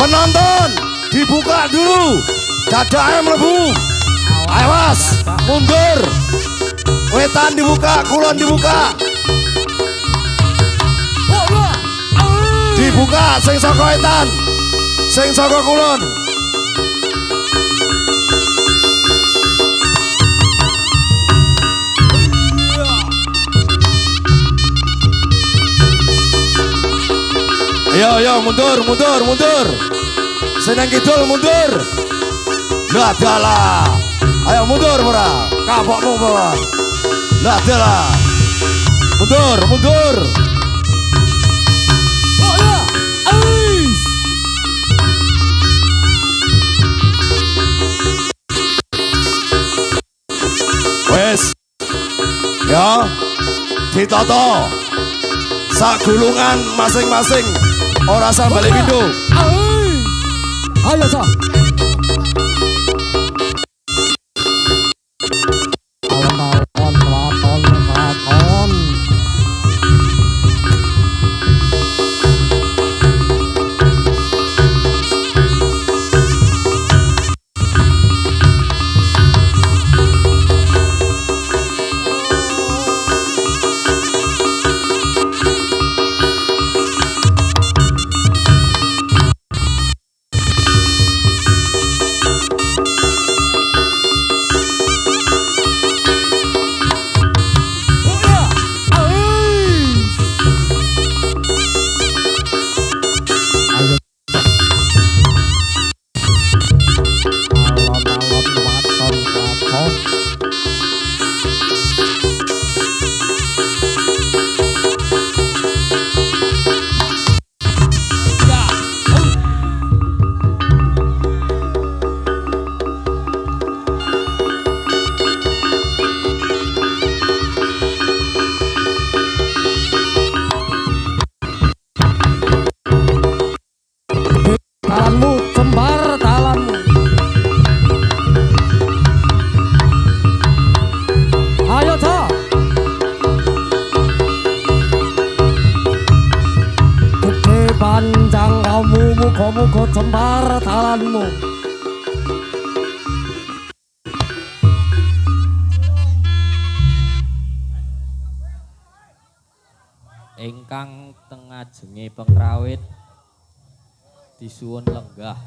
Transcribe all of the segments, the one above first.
Penonton dibuka dulu, dadanya mlebu. Awas, mundur. Wetan dibuka, kulon dibuka. Dibuka sing saka wetan, sing saka kulon. Ayo mundur. Senang kidul mundur. Lah dalah. Ayo mundur ora. Kapokmu ora. Lah dalah. Mundur. Oh ya. Ais. Wes. Ya. Ditata. Sak gulungan masing-masing. Ora sambale pindho. Ayo Cak. Alon. Muga-muga jembar dalanmu. Ingkang tengajenge pengrawit disuwun lenggah.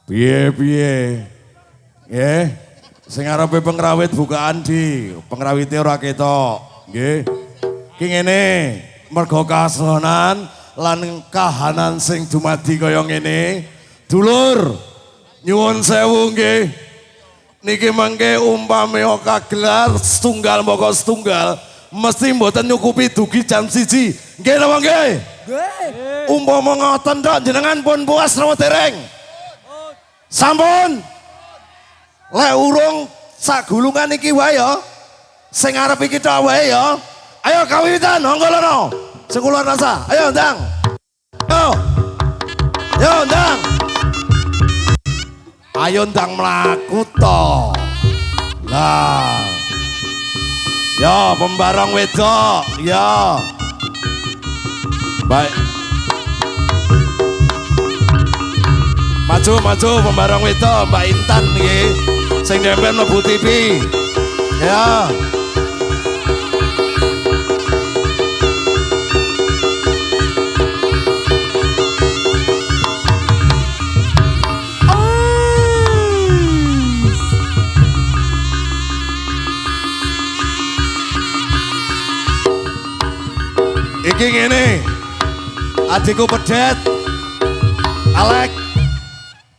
Piye. Nggih. Sing arepe pengrawit bukaan di pengrawite ora ketok. Nggih. Ki ngene, mergo kasonan lan kahanan sing dumadi kaya ngene. Dulur, nyuwun sewu nggih. Niki mangke umpame kagelar setunggal moko setunggal mesti mboten nyukupi dugi jam 1. Nggih napa nggih? Nggih. Umpama ngoten tok jenengan pun puas napa dereng? Sampun. Lek urung sak gulungan iki wae ya. Sing arep iki tok wae ya. Ayo kawiwitan monggo lono. Sing kula rasa. Ayo ndang. Yo ndang. Ayo ndang mlaku to. Lah. Ya pembarang wedok, ya. Baik. Maju pembarang wedok Mbak Intan nggih. Sing nempel mlebu TV. Ya. Iki ngene. Adikku pedet. Alek.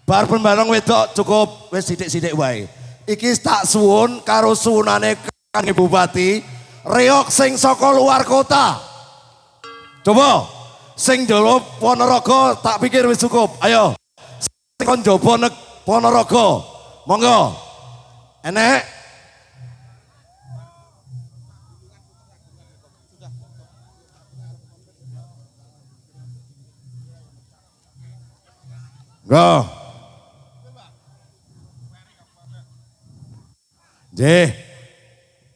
Bar pembarang wedok cukup wis sithik-sithik wae. Iki tak suwun karo suwunane Kang Bupati, reok sing saka luar kota. Coba sing jero Ponorogo tak pikir wis cukup. Ayo. Sing kon jaba Ponorogo. Monggo. Enek. Go. Nggih.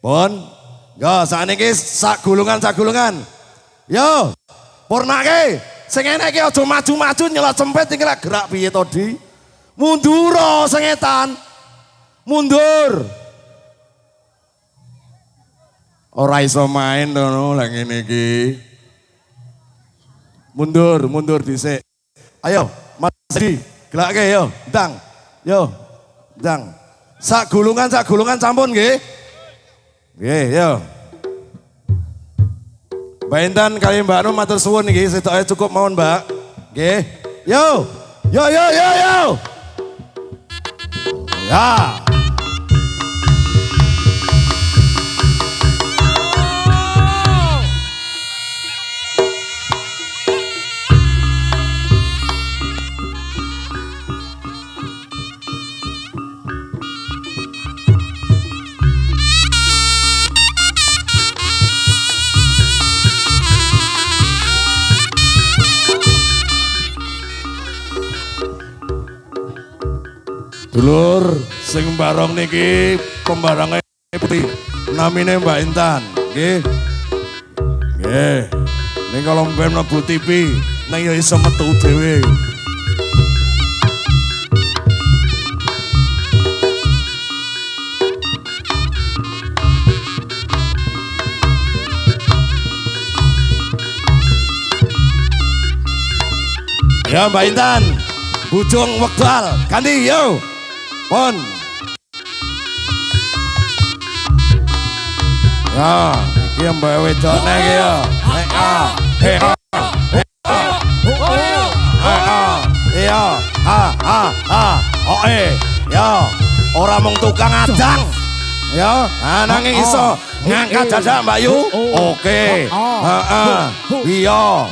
Pun Yo, sakniki sak gulungan. Yo, purnake. Sing enek iki aja maju-maju nyelot cempet iki lek gerak piye to, Di? Mundur sing etan. Mundur. Ora iso main ngono lek ngene iki. Mundur dhisik. Ayo, Mas Di, gelake yo, ndang. Yo, ndang. Sak gulungan sampun nggih. Nggih, yo. Mbak Intan kali Mbak Anu matur suwun niki, setoke cukup mawon, Mbak. Nggih. Yo. Yo. Ya. Dulur sing barong niki pembarange putih namine Mbak Intan nggih. Nggih. Ning kalau mben mlebu TV ning ya iso metu dhewe. Ya Mbak Intan, bujung wekdal ganti yo. Pon. Ya, iki mbak wedone iki ya. Ya, ora mung tukang adang. Ya, nanging iso ngangkat dadak Mbak Yu. Oke. Heeh. Iya.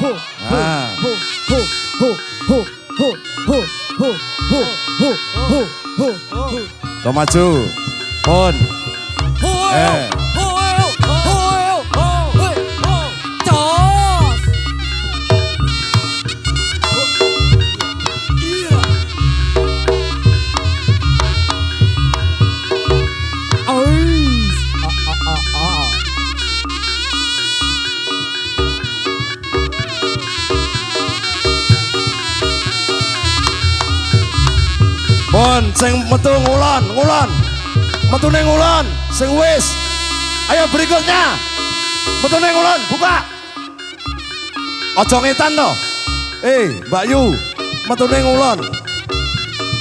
Kau maju, Pon. Pon, sing metu ngulon. Metune ngulon, sing wis. Ayo berikutnya. Metune ngulon, buka. Ojo ngetan to. Mbak Yu, metune ngulon.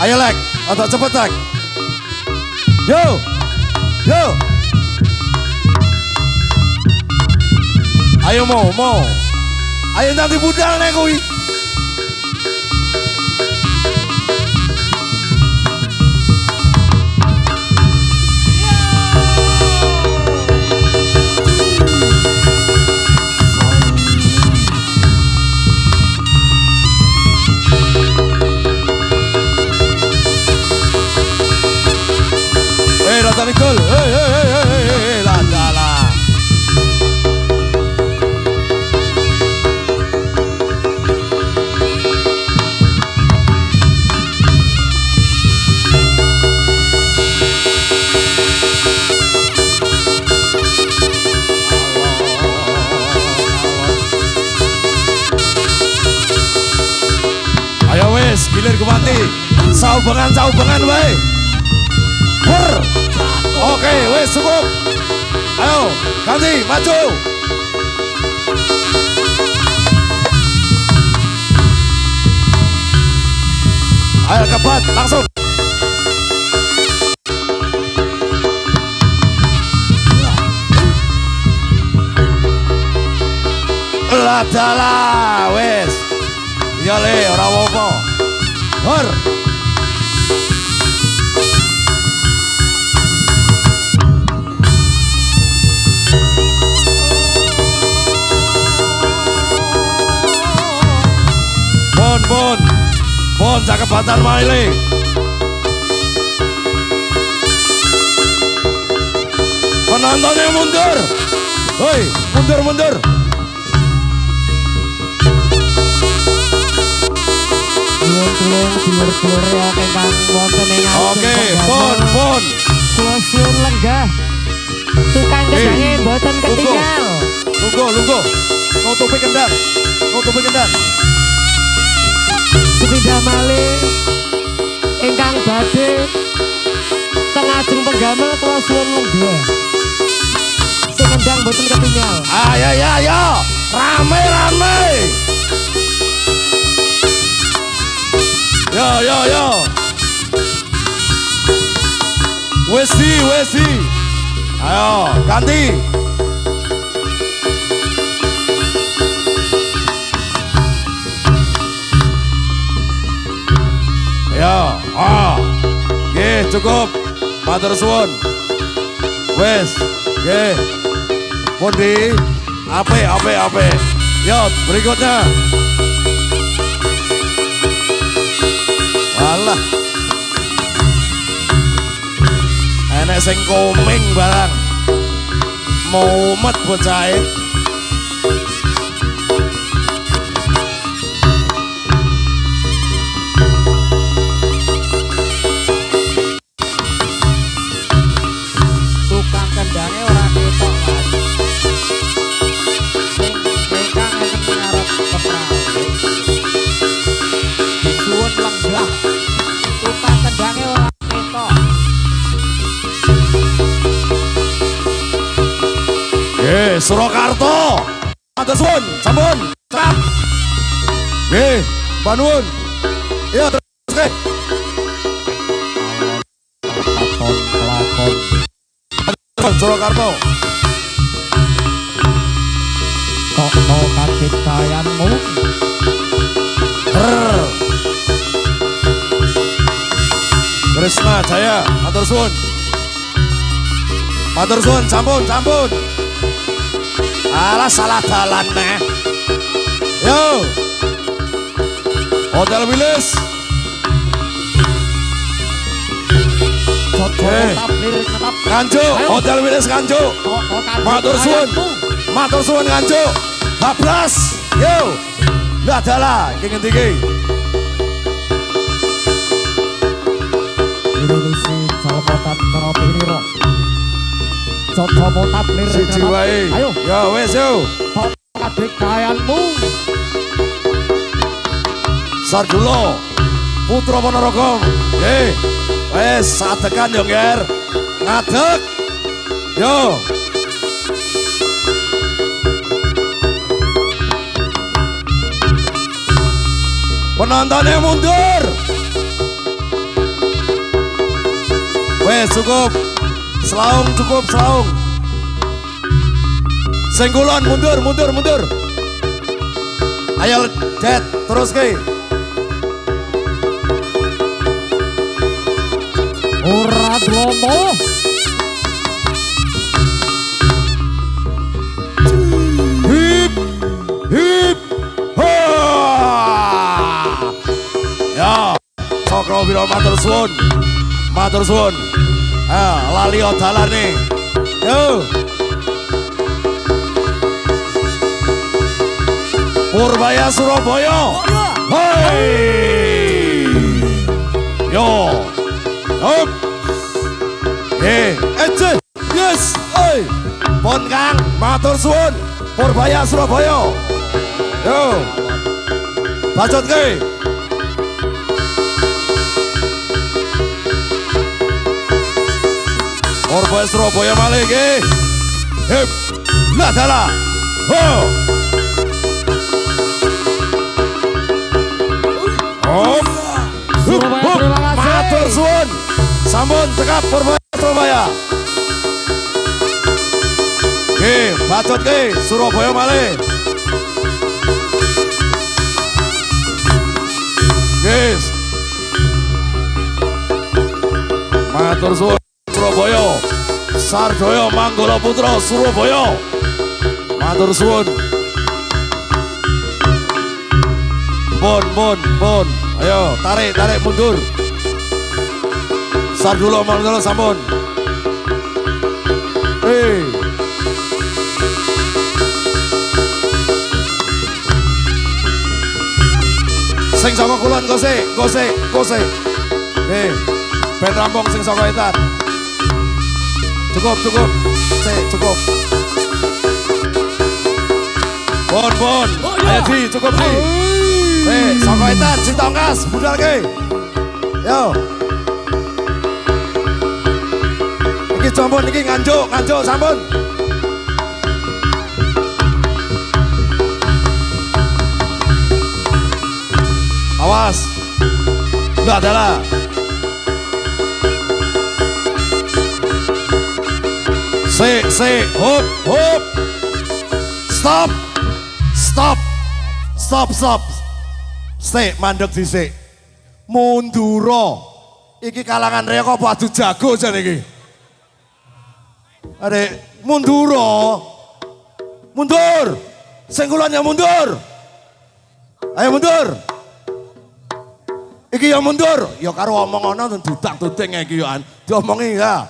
Ayo lek, ojo cepet lek. Yo. Ayo mau. Ayo nanti budal nek kuwi. Nicole, la. Ayo wes, gilir gumanti, saubengan wae. Oke, wes cukup. Ayo, ganti, maju. Ayo kebat, langsung. Ladala, wes. Iya le, ora apa-apa. Hor. Pon cakep batal maile. Penontonnya mundur. Hoi, mundur. Dulur-dulur ingkang wonten ing Oke, pon. Suwun lenggah. Tukang kedange mboten lungguh. Nutupi kendang. Nutupi kendang. Sepindah malih ingkang badhe teng ajeng penggamel kula suwun lenggah. Sing ngendang mboten ketinggal. Ayo ya ya. Rame rame. Yo yo yo. Wesi wesi. Ayo ganti. Ya, nggih cukup. Matur suwun. Wes, nggih. Pundi? Ape. Yo, berikutnya. Walah. Enek sing koming barang. Mumet bocah e. Tukang kendangnya ora ketok mas. Sing ingkang enten ngarep pengrawit disuwun lenggah. Tukang kendangnya ora ketok. Surakarta. Matur suwun, sampun. Cap. Nggih, panuwun. Ya terus ke. Pelakon. Surakarta. Kok no kaget kayanmu? Krisna Jaya, matur suwun. Matur suwun, sampun. Alah salah dalan neh. Yo. Hotel Wilis. Kanjo, Hotel Wilis Kanjo. Matur suwun Kanjo. Bablas. Yo. Lah dalah iki ngendi iki? Indonesia Jalpotan Karopiriro. Cocomo taplir. Siji wae. Ayo. Ya wes yo. Kok kaget kayanmu? Sardulo. Putra Ponorogo. Nggih. Wes sadekan yo, Nger. Ngadeg. Yo. Penontonnya mundur. Wes cukup. Selaung cukup, selaung. Sengkulon mundur. Ayo Jet, terus ke. Ora dlomo. Hip. Ha. Ya, Cokro Biro matur suwun. Lali dalan nih. Yo. Purbaya Surabaya. Hei. Yo. Up. Yes. Pon Kang, matur suwun. Purbaya Surabaya. Yo. Bacot ke. Purbaya Surabaya malih ke. Hip. Lah dalah. Ho. Hop. Surabaya, terima kasih. Matur suwun. Sampun tekap Purbaya Surabaya. Oke, bacot ke Surabaya malih. Guys. Matur suwun Surabaya. Sarjaya Manggala Putra Surabaya. Matur suwun. Bon. Ayo, tarik mundur. Sardulo Manggala sampun. Sing saka kulon gosek. Ben rampung sing saka etan. Cukup. Cukup. Bon. Ayo Di, cukup Di. Soko etan, si tongkas, budal ke. Yo. Iki jombon, iki nganjuk sampun. Awas. Udah adalah. Hop. Stop. Mandek dhisik. Munduro. Iki kalangan rek kok adu jago jan iki. Adek, munduro. Mundur. Sing kulonnya mundur. Ayo mundur. Iki ya mundur. Ya karo omong ana dudak-duding iki yo an. Diomongi ya.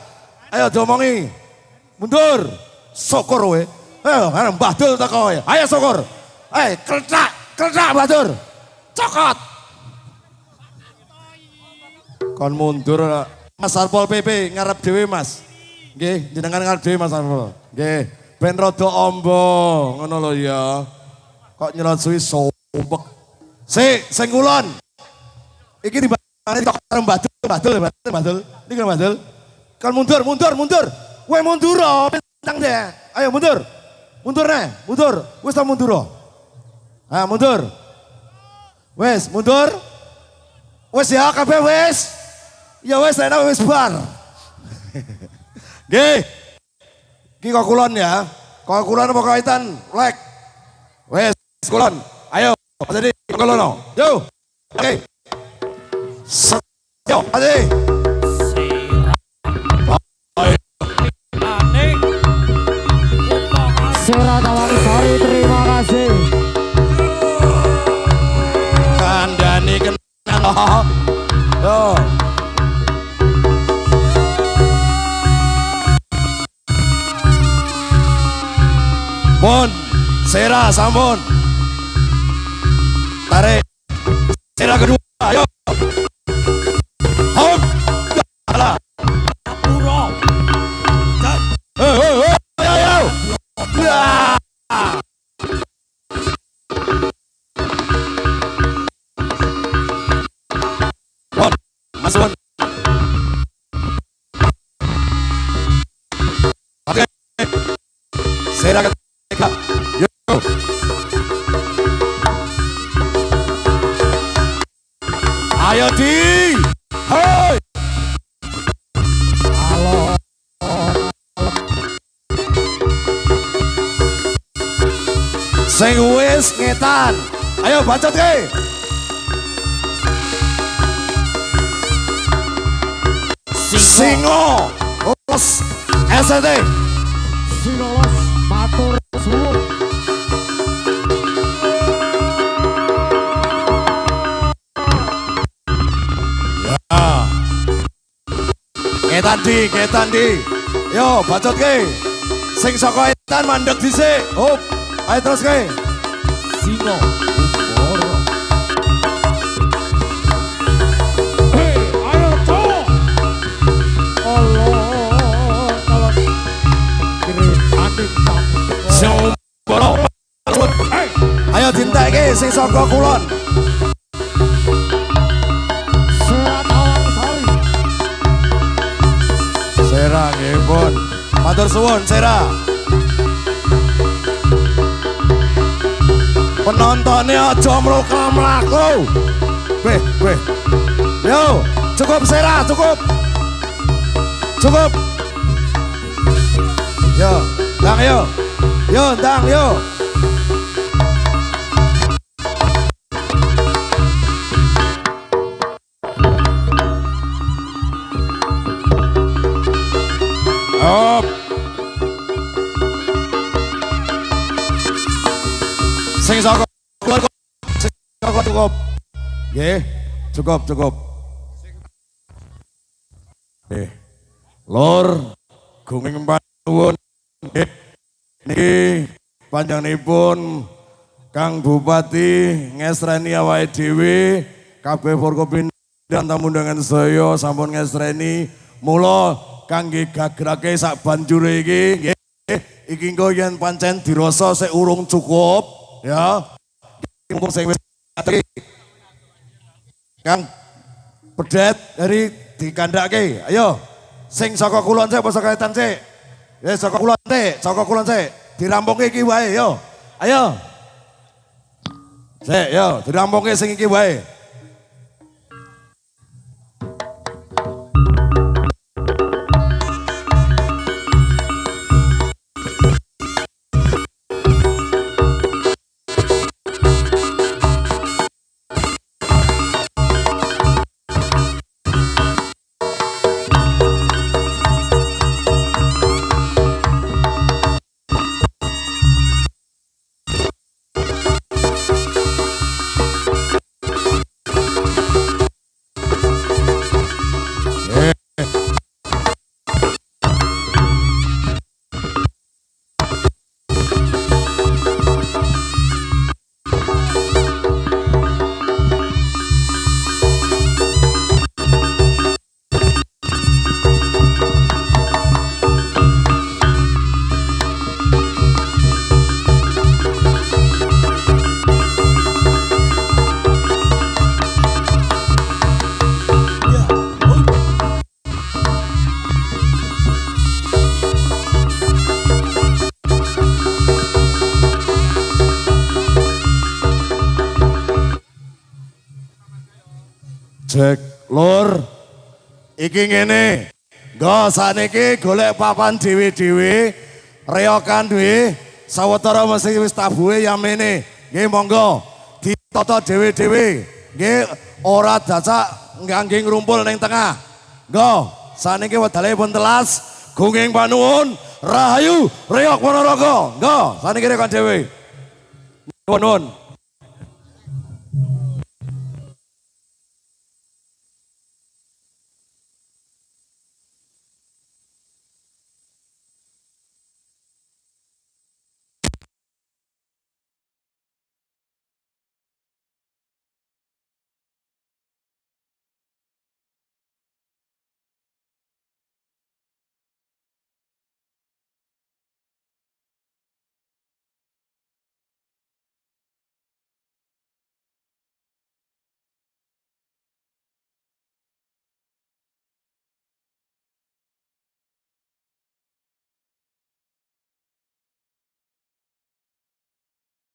Ayo diomongi. Mundur. Syukur we. Ayo, Mbah Dul teko. Ayo syukur. Kletak Mbah Dul. Cokot. Kon mundur. Mas Sarpol PP ngarep dhewe Mas. Nggih, jenengan ngarep dhewe Mas Sarpol. Nggih, ben rada amba ngono lho ya. Kok nyelot suwi sumpek. Sing kulon. Iki dibanding kok karo Mbah Dul. Niki Mbah Dul. Kon mundur. Kowe mundur tang deh. Ayo mundur. Mundur. Wis ta mundur. Ah, mundur. Wis, mundur. Wis ya kabeh wis. Ya wis enak wis bar. Nggih. Iki kok kulon ya. Kok kulon apa kaitan lek. Wis kulon. Ayo, jadi kolono. Yo. Oke. Yo, ade. Sera Tawang Sari, terima kasih. Kandani kenal. Yo. Bon, Sera sampun. Tarik. Sera kedua, ayo. Hop. Alah. Puro. Ayo. Ya. Bon, masuk. Oke. Sera ketiga. Yo. Ayo Di. Hei. Halo. Sing wis ngetan. Ayo bacot ke. Singo. Los ST. Sinolos matur suwun. Ngetan di. Yo bacot ke. Sing saka etan mandek dhisik. Hop. Ayo terus ke. Singo Umboro. Ayo cowok. Allah. Kiri adik Umboro. Ayo dintek ke sing saka kulon. Sera Tawang Sari. Sera nggih pun. Matur suwun Sera. Penontonnya aja mlaku. Beh. Yo, cukup Sera, cukup. Yo, Dang yo. Yo, Dang yo. Op. Sing saka cukup. Nggih, cukup. Lor gunging panuwun niki panjenenganipun Kang Bupati ngesreni awake dhewe kabeh Forkopimda tamu undangan saya sampun ngesreni mula kangge gagrake sak banjure iki nggih iki engko yen pancen dirasa sik urung cukup Ya. Mumpung sing wis ngatri. Kang Pedet dari dikandhake. Ayo. Sing saka kulon sik apa saka etan sik? Ya saka kulon sik, saka kulon sik. Dirampungke iki wae yo. Ayo. Sik yo, dirampungke sing iki wae. Cek lur, iki ngene, nggo saniki golek papan dhewe-dhewe, reokan duwe, sawetara mesti wis tabuhe yamene. Nggih monggo ditata dhewe-dhewe. Nggih ora dasak nggangge ngrumpul ning tengah. Nggo saniki wedale pun telas, gunging panuwun, rahayu reok Ponorogo. Nggo saniki reokan dhewe. Nuwun.